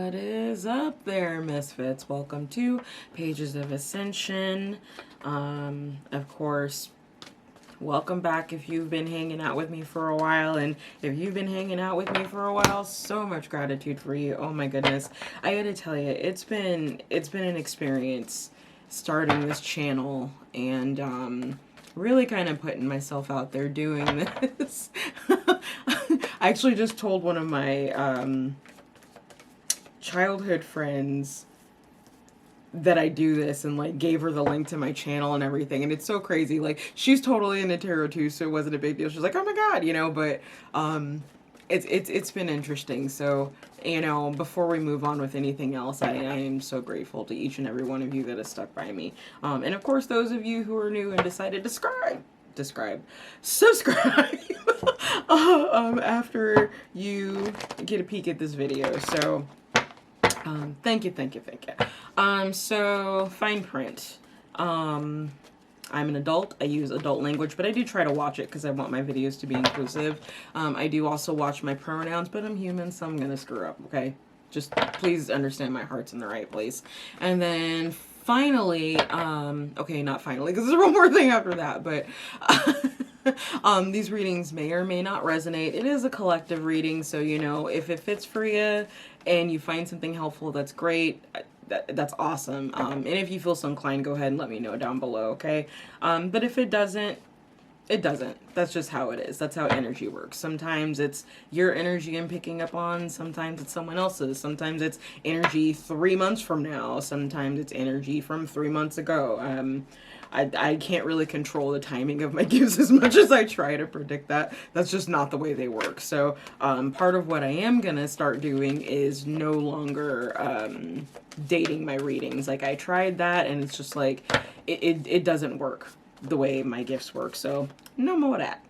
What is up there, Misfits? Welcome to Pages of Ascension. Of course, welcome back if you've been hanging out with me for a while. And if you've been hanging out with me for a while, so much gratitude for you. Oh my goodness. I gotta tell you, it's been an experience starting this channel and really kind of putting myself out there doing this. I actually just told one of my childhood friends that I do this and like gave her the link to my channel and everything, and it's so crazy. Like, she's totally into tarot too, so it wasn't a big deal. She's like, oh my god, you know. But it's been interesting. So, you know, before we move on with anything else, I am so grateful to each and every one of you that has stuck by me, and of course those of you who are new and decided to subscribe after you get a peek at this video. So thank you. So fine print. I'm an adult. I use adult language, but I do try to watch it because I want my videos to be inclusive. I do also watch my pronouns, but I'm human, so I'm gonna screw up, okay? Just please understand my heart's in the right place. And then finally, okay, not finally, because there's one more thing after that, but these readings may or may not resonate. It is a collective reading, so, you know, if it fits for you and you find something helpful, that's great. That's awesome. And if you feel so inclined, go ahead and let me know down below, okay? But if it doesn't, it doesn't. That's just how it is. That's how energy works. Sometimes it's your energy I'm picking up on. Sometimes it's someone else's. Sometimes it's energy 3 months from now. Sometimes it's energy from 3 months ago. I can't really control the timing of my gifts as much as I try to predict that. That's just not the way they work. So part of what I am going to start doing is no longer dating my readings. Like, I tried that and it's just like, it doesn't work the way my gifts work. So no more of that.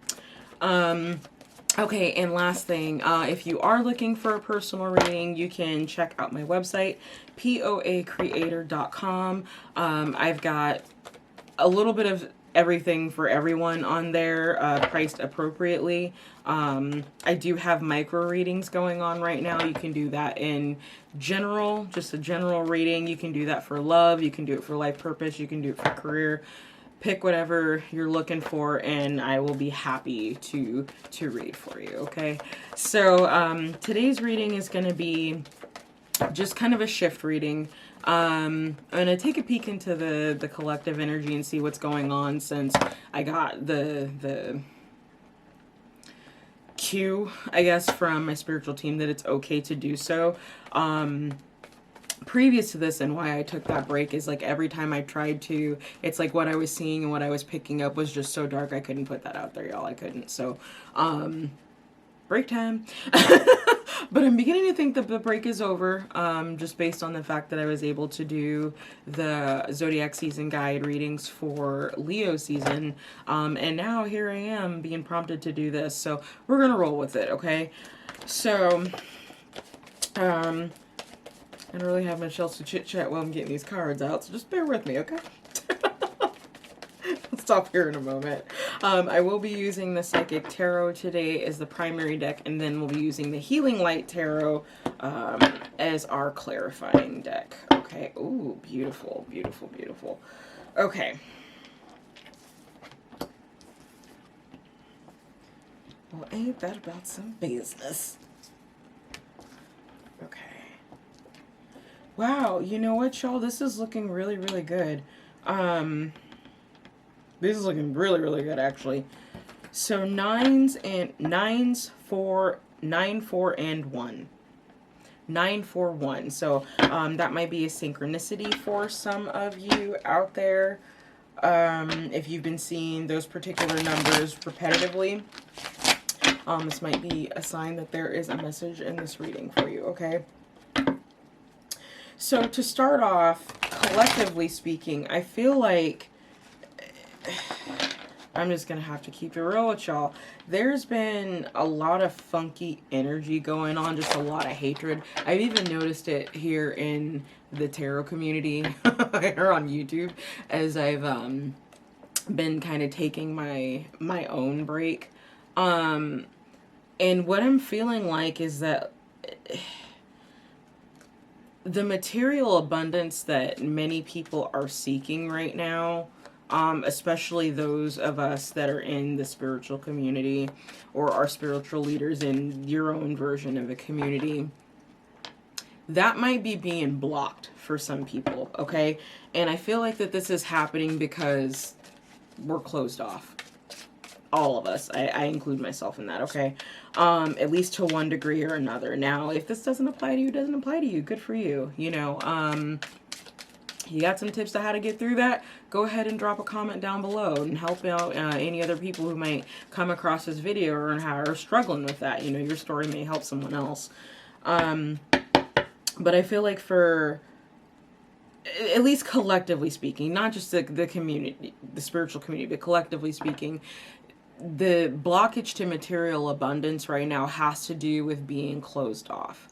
Okay, and last thing, if you are looking for a personal reading, you can check out my website, POACreator.com. I've got a little bit of everything for everyone on there, priced appropriately. I do have micro readings going on right now. You can do that in general, just a general reading. You can do that for love. You can do it for life purpose. You can do it for career. Pick whatever you're looking for, and I will be happy to read for you, okay? So today's reading is going to be just kind of a shift reading. I'm going to take a peek into the collective energy and see what's going on, since I got the cue, I guess, from my spiritual team that it's okay to do so. Previous to this, and why I took that break, is like every time I tried to, it's like what I was seeing and what I was picking up was just so dark I couldn't put that out there, y'all. I couldn't. So break time. But I'm beginning to think that the break is over, just based on the fact that I was able to do the Zodiac season guide readings for Leo season, and now here I am being prompted to do this, so we're gonna roll with it, okay? So I don't really have much else to chit-chat while I'm getting these cards out, so just bear with me, okay? I'll stop here in a moment. I will be using the Psychic Tarot today as the primary deck, and then we'll be using the Healing Light Tarot as our clarifying deck. Okay, ooh, beautiful, beautiful, beautiful. Okay. Well, ain't that about some business? Okay. Wow, you know what, y'all? This is looking really, really good. This is looking really, really good, actually. So 9, 4, and 1. 9, 4, 1. So that might be a synchronicity for some of you out there. If you've been seeing those particular numbers repetitively, this might be a sign that there is a message in this reading for you, okay? So to start off, collectively speaking, I feel like I'm just going to have to keep it real with y'all. There's been a lot of funky energy going on, just a lot of hatred. I've even noticed it here in the tarot community or on YouTube, as I've been kind of taking my own break. And what I'm feeling like is that the material abundance that many people are seeking right now, especially those of us that are in the spiritual community or are spiritual leaders in your own version of a community, that might be being blocked for some people, okay? And I feel like that this is happening because we're closed off. All of us. I include myself in that, okay? At least to one degree or another. Now, if this doesn't apply to you, it doesn't apply to you. Good for you. You know, you got some tips to how to get through that? Go ahead and drop a comment down below and help out any other people who might come across this video or are struggling with that. You know, your story may help someone else. But I feel like for, at least collectively speaking, not just the community, the spiritual community, but collectively speaking, the blockage to material abundance right now has to do with being closed off.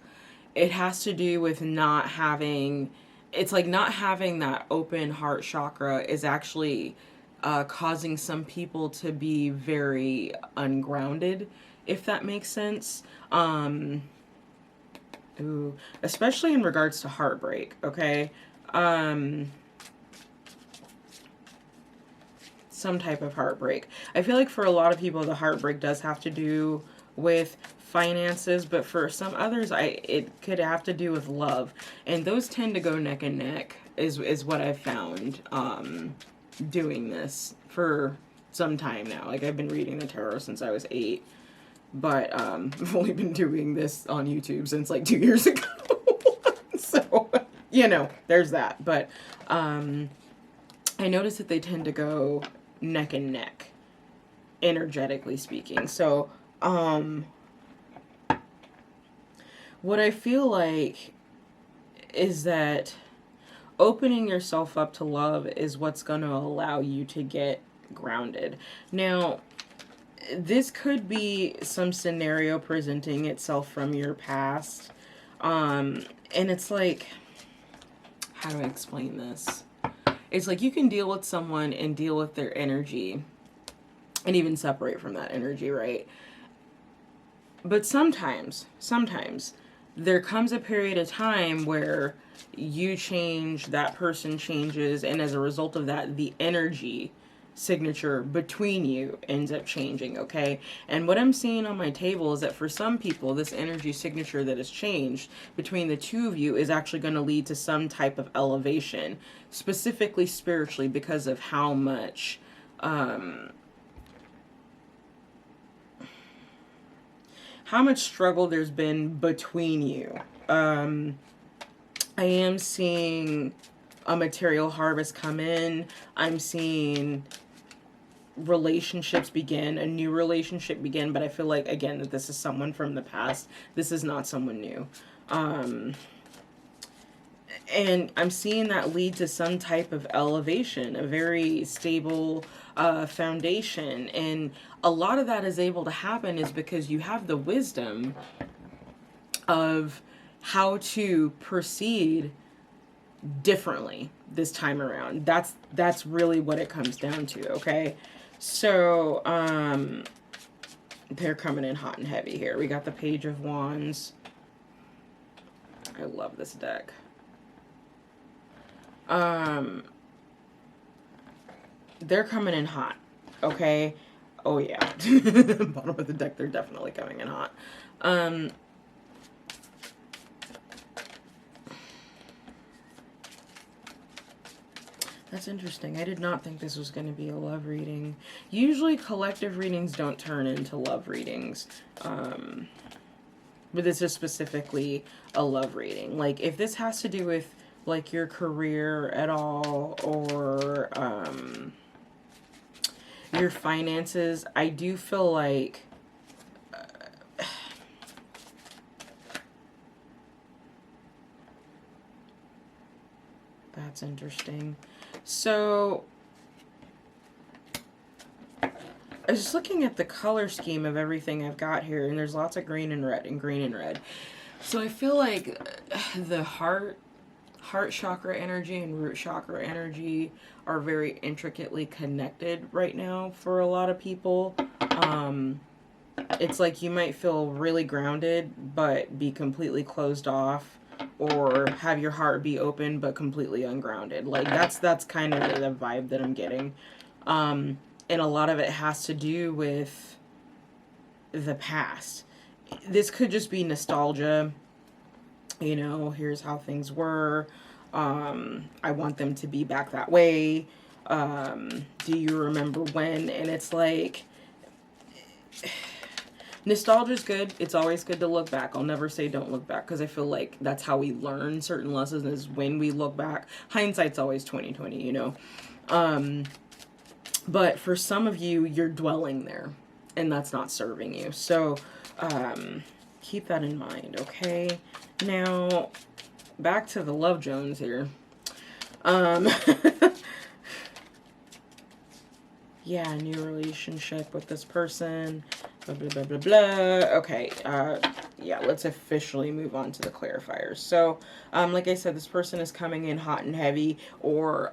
It has to do with not having, it's like not having that open heart chakra is actually causing some people to be very ungrounded, if that makes sense. Especially in regards to heartbreak, okay? Some type of heartbreak. I feel like for a lot of people, the heartbreak does have to do with finances, but for some others, it could have to do with love. And those tend to go neck and neck, is what I've found doing this for some time now. Like, I've been reading the tarot since I was 8. But I've only been doing this on YouTube since like 2 years ago. So, you know, there's that. But I noticed that they tend to go neck and neck, energetically speaking. So what I feel like is that opening yourself up to love is what's going to allow you to get grounded. Now, this could be some scenario presenting itself from your past. And it's like, how do I explain this? It's like you can deal with someone and deal with their energy and even separate from that energy, right? But sometimes there comes a period of time where you change, that person changes, and as a result of that, the energy signature between you ends up changing, okay? And what I'm seeing on my table is that for some people, this energy signature that has changed between the two of you is actually going to lead to some type of elevation, specifically spiritually, because of how much struggle there's been between you. I am seeing a material harvest come in. I'm seeing relationships begin, a new relationship begin, but I feel like, again, that this is someone from the past. This is not someone new. And I'm seeing that lead to some type of elevation, a very stable foundation. And a lot of that is able to happen is because you have the wisdom of how to proceed differently this time around. That's really what it comes down to, okay? So, they're coming in hot and heavy here. We got the Page of Wands. I love this deck. They're coming in hot, okay? Oh, yeah. Bottom of the deck, they're definitely coming in hot. That's interesting. I did not think this was going to be a love reading. Usually collective readings don't turn into love readings. But this is specifically a love reading. Like, if this has to do with, like, your career at all, or your finances, I do feel like that's interesting. So, I was just looking at the color scheme of everything I've got here, and there's lots of green and red and green and red. So I feel like the heart chakra energy and root chakra energy are very intricately connected right now for a lot of people. It's like you might feel really grounded, but be completely closed off or have your heart be open but completely ungrounded. Like that's kind of the vibe that I'm getting. And a lot of it has to do with the past. This could just be nostalgia. You know, here's how things were. I want them to be back that way. Do you remember when? And it's like, nostalgia is good. It's always good to look back. I'll never say don't look back, because I feel like that's how we learn certain lessons, is when we look back. Hindsight's always 20/20, you know. But for some of you, you're dwelling there, and that's not serving you. So keep that in mind, okay? Now, back to the Love Jones here. Yeah, new relationship with this person. Blah, blah, blah, blah, blah. Okay, yeah, let's officially move on to the clarifiers. So, like I said, this person is coming in hot and heavy, or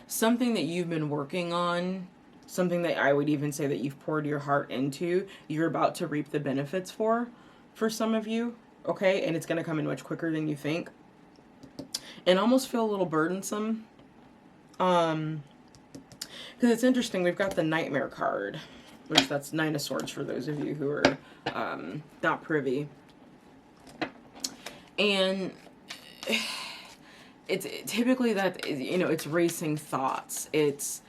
something that you've been working on, something that I would even say that you've poured your heart into, you're about to reap the benefits for some of you, okay? And it's going to come in much quicker than you think. And almost feel a little burdensome. Because it's interesting, we've got the Nightmare card, which that's 9 of Swords for those of you who are not privy. And it's typically that, you know, it's racing thoughts. It's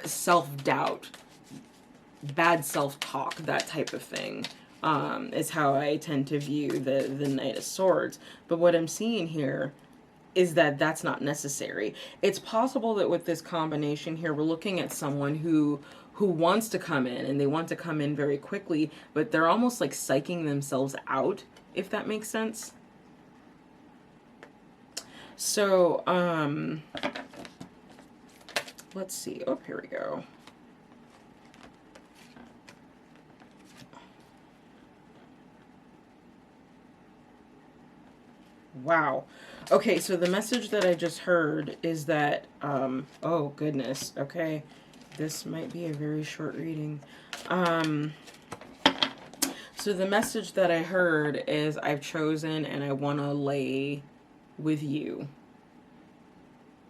self-doubt, bad self-talk, that type of thing. Is how I tend to view the Knight of Swords. But what I'm seeing here is that that's not necessary. It's possible that with this combination here, we're looking at someone who wants to come in, and they want to come in very quickly, but they're almost like psyching themselves out, if that makes sense. So, let's see. Oh, here we go. Wow. Okay, so the message that I just heard is that, oh goodness, okay, this might be a very short reading. So the message that I heard is, I've chosen and I want to lay with you.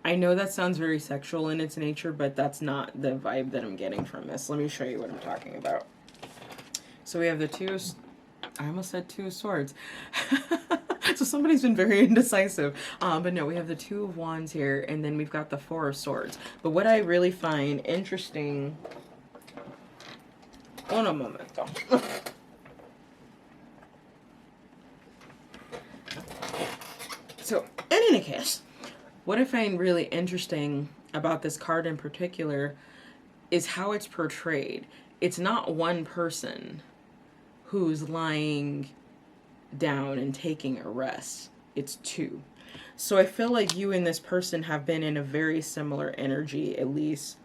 I know that sounds very sexual in its nature, but that's not the vibe that I'm getting from this. Let me show you what I'm talking about. So we have the I almost said 2 of Swords. So somebody's been very indecisive. But no, we have the 2 of Wands here, and then we've got the 4 of Swords. But what I really find interesting... Un momento. So, in any case, what I find really interesting about this card in particular is how it's portrayed. It's not one person who's lying down and taking a rest. It's 2. So I feel like you and this person have been in a very similar energy, at least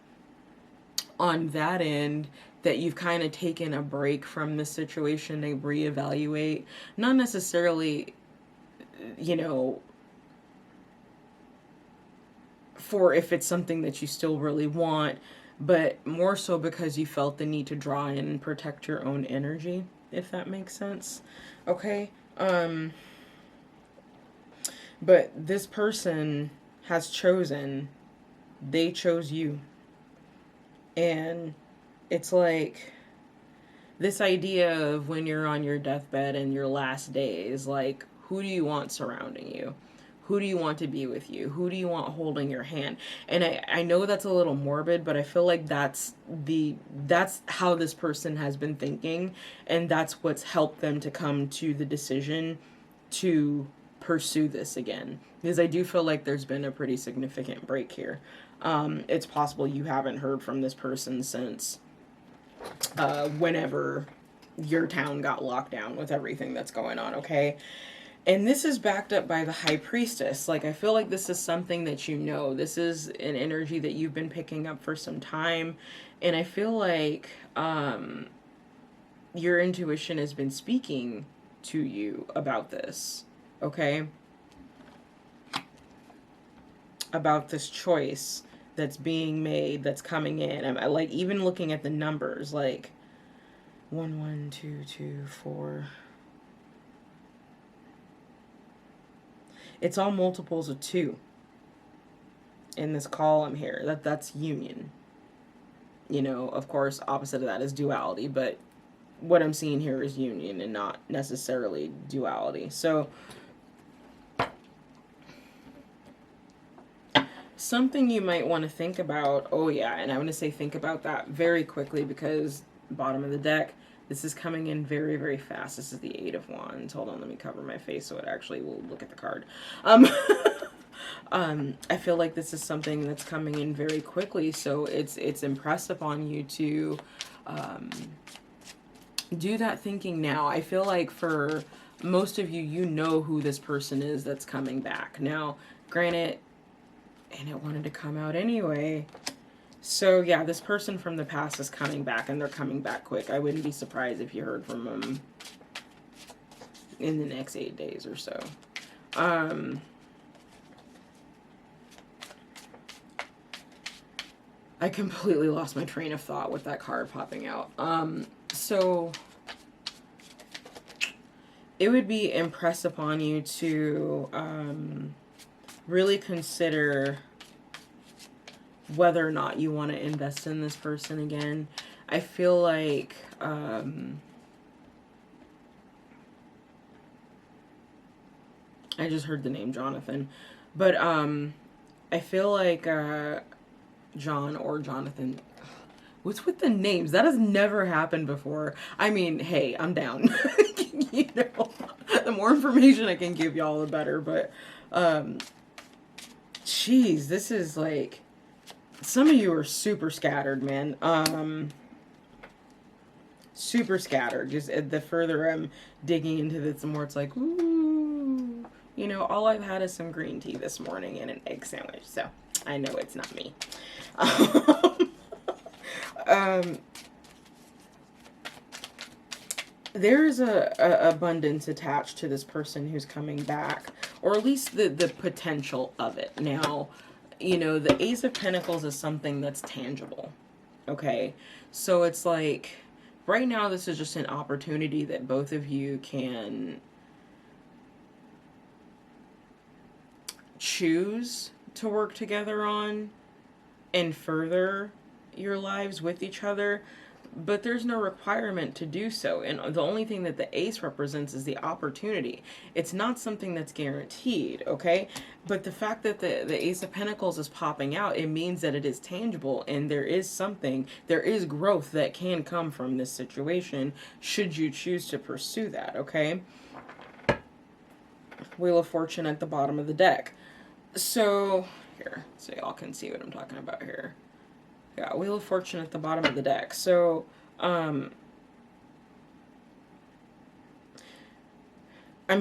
on that end, that you've kind of taken a break from the situation to reevaluate. Not necessarily, you know, for if it's something that you still really want, but more so because you felt the need to draw in and protect your own energy, if that makes sense. Okay? But this person has chosen, they chose you. And it's like this idea of when you're on your deathbed and your last days, like, who do you want surrounding you? Who do you want to be with you? Who do you want holding your hand? And I know that's a little morbid, but I feel like that's how this person has been thinking, and that's what's helped them to come to the decision to pursue this again. Because I do feel like there's been a pretty significant break here. It's possible you haven't heard from this person since whenever your town got locked down with everything that's going on, okay? And this is backed up by the High Priestess. Like, I feel like this is something that you know. This is an energy that you've been picking up for some time. And I feel like your intuition has been speaking to you about this, okay? About this choice that's being made, that's coming in. I'm like, even looking at the numbers, like 1 1 2 2 4 It's all multiples of 2 in this column here. That's union. You know, of course, opposite of that is duality, but what I'm seeing here is union and not necessarily duality. So something you might want to think about, oh yeah, and I'm going to say think about that very quickly because bottom of the deck, this is coming in very, very fast. This is the 8 of Wands. Hold on, let me cover my face so it actually will look at the card. I feel like this is something that's coming in very quickly, so it's impressed upon you to do that thinking now. I feel like for most of you, you know who this person is that's coming back. Now, granted, and it wanted to come out anyway. So yeah, this person from the past is coming back, and they're coming back quick. I wouldn't be surprised if you heard from them in the next 8 days or so. I completely lost my train of thought with that card popping out. So it would be impressed upon you to really consider whether or not you want to invest in this person again. I feel like I just heard the name Jonathan, but I feel like John or Jonathan. What's with the names? That has never happened before. I mean, hey, I'm down. You know, the more information I can give y'all, the better. But, geez, this is like, some of you are super scattered, man. Super scattered. Just the further I'm digging into this, the more it's like, ooh. You know, all I've had is some green tea this morning and an egg sandwich. So, I know it's not me. There's a abundance attached to this person who's coming back, or at least the potential of it. Now, you know, the Ace of Pentacles is something that's tangible. Okay, so it's like right now this is just an opportunity that both of you can choose to work together on and further your lives with each other, but there's no requirement to do so. And the only thing that the ace represents is the opportunity. It's not something that's guaranteed, okay? But the fact that the Ace of Pentacles is popping out, it means that it is tangible, and there is something, there is growth that can come from this situation should you choose to pursue that, okay? Wheel of Fortune at the bottom of the deck. So here, so y'all can see what I'm talking about here. Yeah, Wheel of Fortune at the bottom of the deck. So, I'm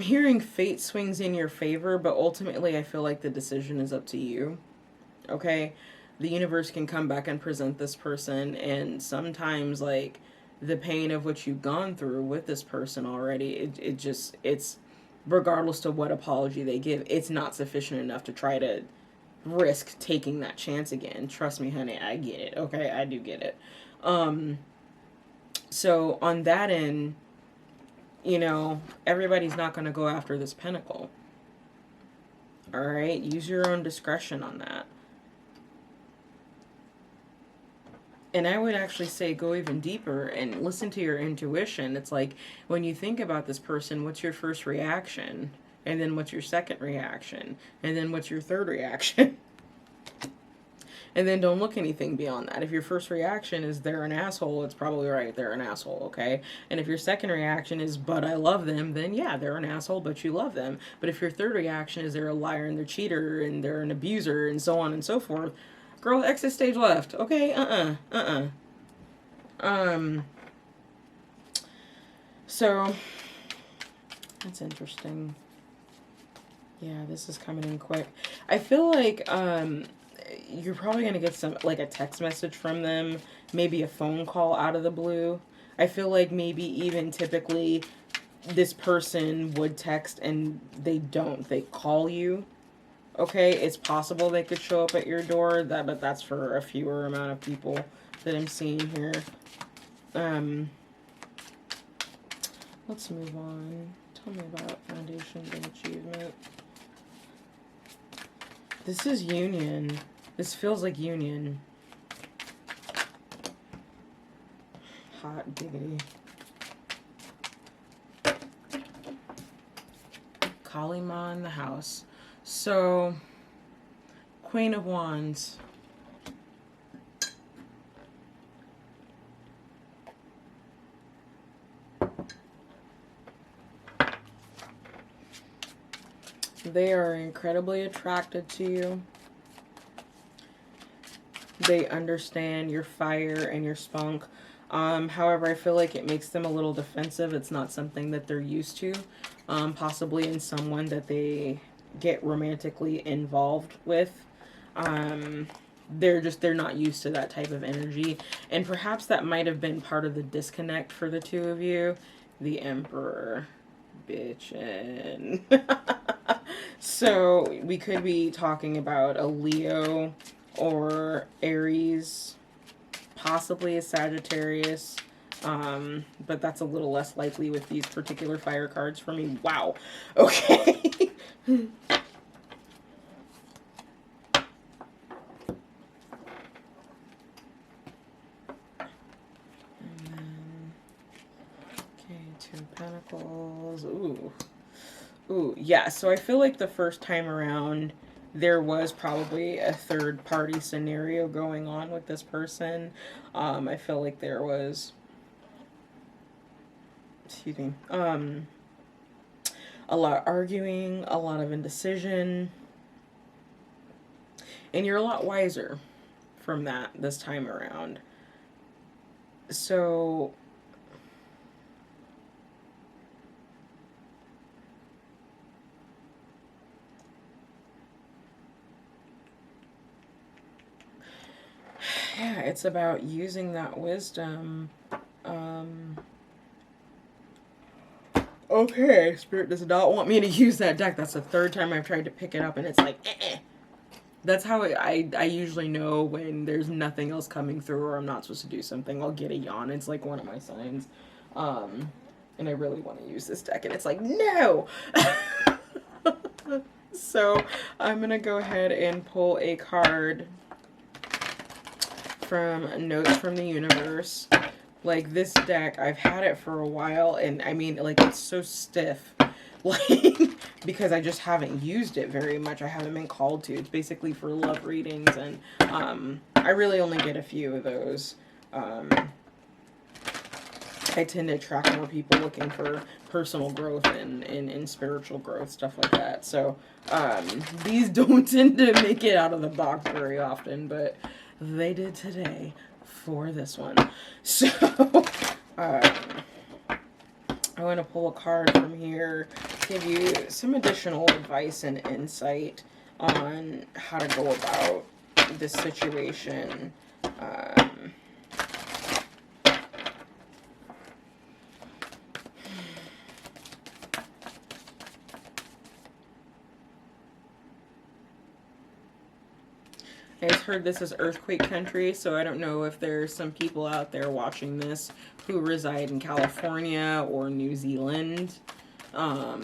hearing fate swings in your favor, but ultimately I feel like the decision is up to you. Okay? The universe can come back and present this person, and sometimes, like, the pain of what you've gone through with this person already, it's regardless of what apology they give, it's not sufficient enough to try to risk taking that chance again. Trust me, honey, I get it. Okay, I do get it. So on that end, you know, everybody's not going to go after this pentacle. All right, use your own discretion on that. And I would actually say go even deeper and listen to your intuition. It's like when you think about this person, what's your first reaction? And then what's your second reaction? And then what's your third reaction? And then don't look anything beyond that. If your first reaction is they're an asshole, it's probably right, they're an asshole, okay? And if your second reaction is, but I love them, then yeah, they're an asshole, but you love them. But if your third reaction is they're a liar and they're a cheater and they're an abuser and so on and so forth, girl, exit stage left, okay? So, that's interesting. Yeah, this is coming in quick. I feel like, you're probably going to get some, like a text message from them, maybe a phone call out of the blue. I feel like maybe even typically this person would text and they don't. They call you. Okay, it's possible they could show up at your door, but that's for a fewer amount of people that I'm seeing here. Let's move on. Tell me about foundations and achievement. This is union. This feels like union. Hot diggity. Kalima in the house. So, Queen of Wands. They are incredibly attracted to you. They understand your fire and your spunk. However, I feel like it makes them a little defensive. It's not something that they're used to. Possibly in someone that they get romantically involved with. They're not used to that type of energy. And perhaps that might have been part of the disconnect for the two of you. The Emperor. Bitchin'. So we could be talking about a Leo or Aries, possibly a Sagittarius, but that's a little less likely with these particular fire cards for me. Wow. Okay. And then, okay, Two of Pentacles. Ooh. Ooh, yeah, so I feel like the first time around, there was probably a third party scenario going on with this person. I feel like there was, excuse me, a lot of arguing, a lot of indecision, and you're a lot wiser from that this time around. So yeah, it's about using that wisdom. Okay, Spirit does not want me to use that deck. That's the third time I've tried to pick it up, and it's like, That's how I usually know when there's nothing else coming through or I'm not supposed to do something. I'll get a yawn. It's like one of my signs. And I really want to use this deck, and it's like, no! So, I'm going to go ahead and pull a card from Notes from the Universe. Like, this deck, I've had it for a while, and I mean, like, it's so stiff. Like, because I just haven't used it very much. I haven't been called to. It's basically for love readings, and I really only get a few of those. I tend to attract more people looking for personal growth and spiritual growth, stuff like that. So, these don't tend to make it out of the box very often, but they did today for this one. So, I want to pull a card from here, give you some additional advice and insight on how to go about this situation. I just heard this is earthquake country, so I don't know if there's some people out there watching this who reside in California or New Zealand. I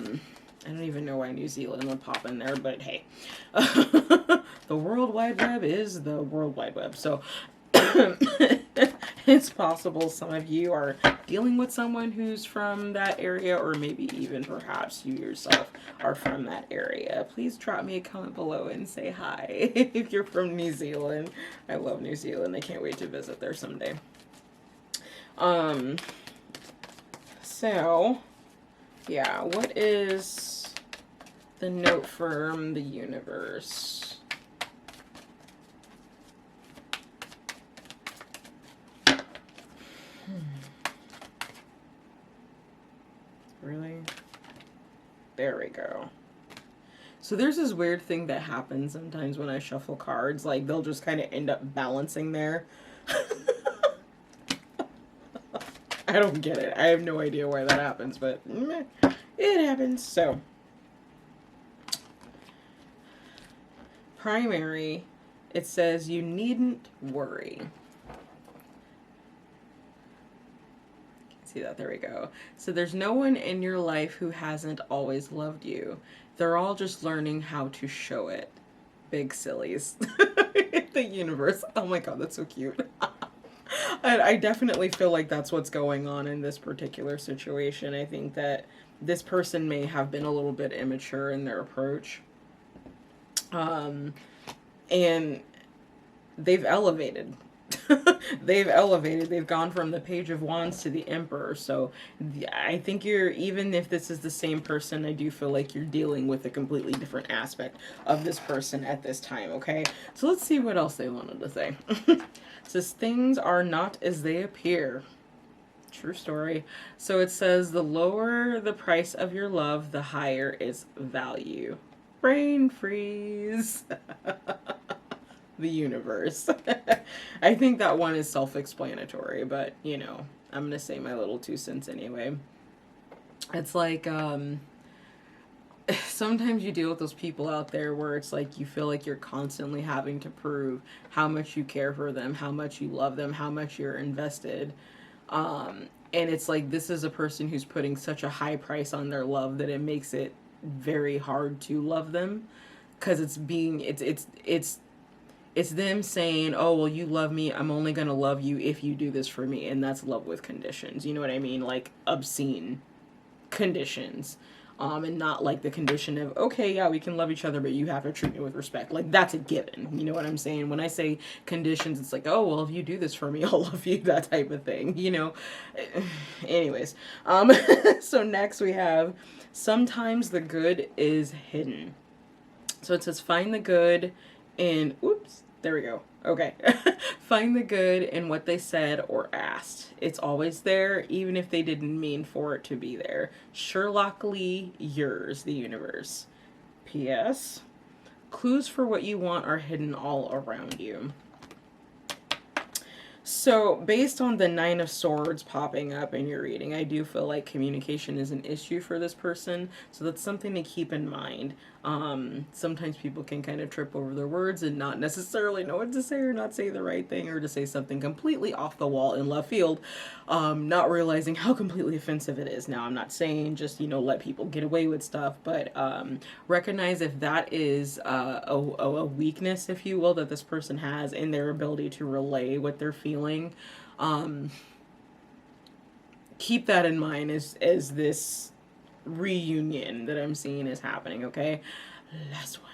don't even know why New Zealand would pop in there, but hey. The World Wide Web is the World Wide Web, so it's possible some of you are dealing with someone who's from that area, or maybe even perhaps you yourself are from that area. Please drop me a comment below and say hi if you're from New Zealand. I love New Zealand. I can't wait to visit there someday. So, yeah, what is the note from the universe? Really? There we go. So there's this weird thing that happens sometimes when I shuffle cards. Like, they'll just kind of end up balancing there. I don't get it. I have no idea why that happens, but it happens. So, primary, it says you needn't worry. See that? There we go. So there's no one in your life who hasn't always loved you. They're all just learning how to show it. Big sillies. The universe. Oh my god, that's so cute. I definitely feel like that's what's going on in this particular situation. I think that this person may have been a little bit immature in their approach. And they've elevated. They've elevated. They've gone from the Page of Wands to the Emperor. So I think you're, even if this is the same person, I do feel like you're dealing with a completely different aspect of this person at this time, okay? So let's see what else they wanted to say. It says, things are not as they appear. True story. So it says, the lower the price of your love, the higher its value. Brain freeze. The universe. I think that one is self-explanatory, but you know, I'm gonna say my little 2 cents anyway. It's like sometimes you deal with those people out there where it's like you feel like you're constantly having to prove how much you care for them, how much you love them, how much you're invested. And it's like, this is a person who's putting such a high price on their love that it makes it very hard to love them, because it's them saying, oh, well, you love me, I'm only going to love you if you do this for me. And that's love with conditions. You know what I mean? Like obscene conditions. And not like the condition of, okay, yeah, we can love each other, but you have to treat me with respect. Like, that's a given. You know what I'm saying? When I say conditions, it's like, oh, well, if you do this for me, I'll love you, that type of thing, you know? Anyways, so next we have, sometimes the good is hidden. So it says, find the good in, oops, there we go. Okay. Find the good in what they said or asked. It's always there, even if they didn't mean for it to be there. Sherlockly yours, the universe. P.S. Clues for what you want are hidden all around you. So, based on the 9 of Swords popping up in your reading, I do feel like communication is an issue for this person. So that's something to keep in mind. Sometimes people can kind of trip over their words and not necessarily know what to say, or not say the right thing, or to say something completely off the wall in left field, not realizing how completely offensive it is. Now, I'm not saying just, you know, let people get away with stuff, but recognize if that is a weakness, if you will, that this person has in their ability to relay what they're feeling. Keep that in mind as this reunion that I'm seeing is happening, okay? Last one.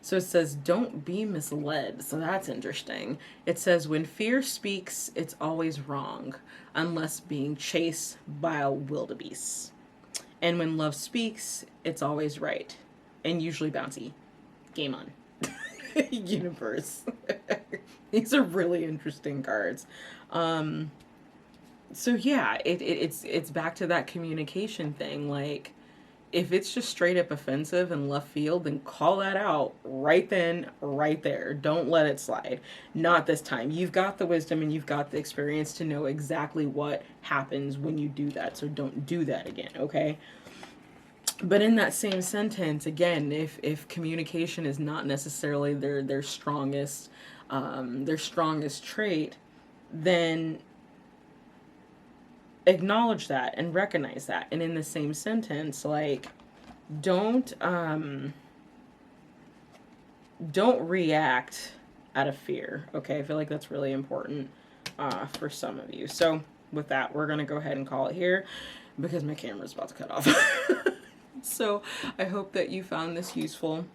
So it says, don't be misled. So that's interesting. It says, when fear speaks, it's always wrong, unless being chased by a wildebeest. And when love speaks, it's always right, and usually bouncy. Game on. Universe. These are really interesting cards. So yeah, it's back to that communication thing. Like, if it's just straight up offensive and left field, then call that out right then, right there. Don't let it slide. Not this time. You've got the wisdom and you've got the experience to know exactly what happens when you do that. So don't do that again, okay? But in that same sentence, again, if communication is not necessarily their strongest trait, then acknowledge that and recognize that. And in the same sentence, like, don't react out of fear. Okay, I feel like that's really important for some of you. So with that, we're gonna go ahead and call it here because my camera's about to cut off. So I hope that you found this useful.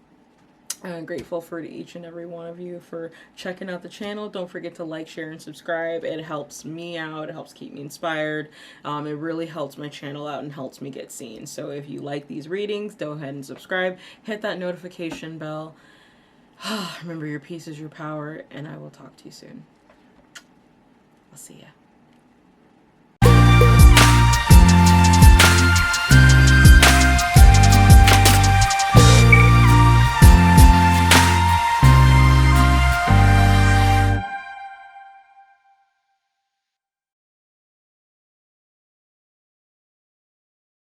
I'm grateful for each and every one of you for checking out the channel. Don't forget to like, share, and subscribe. It helps me out. It helps keep me inspired. It really helps my channel out and helps me get seen. So if you like these readings, go ahead and subscribe. Hit that notification bell. Remember, your peace is your power, and I will talk to you soon. I'll see ya.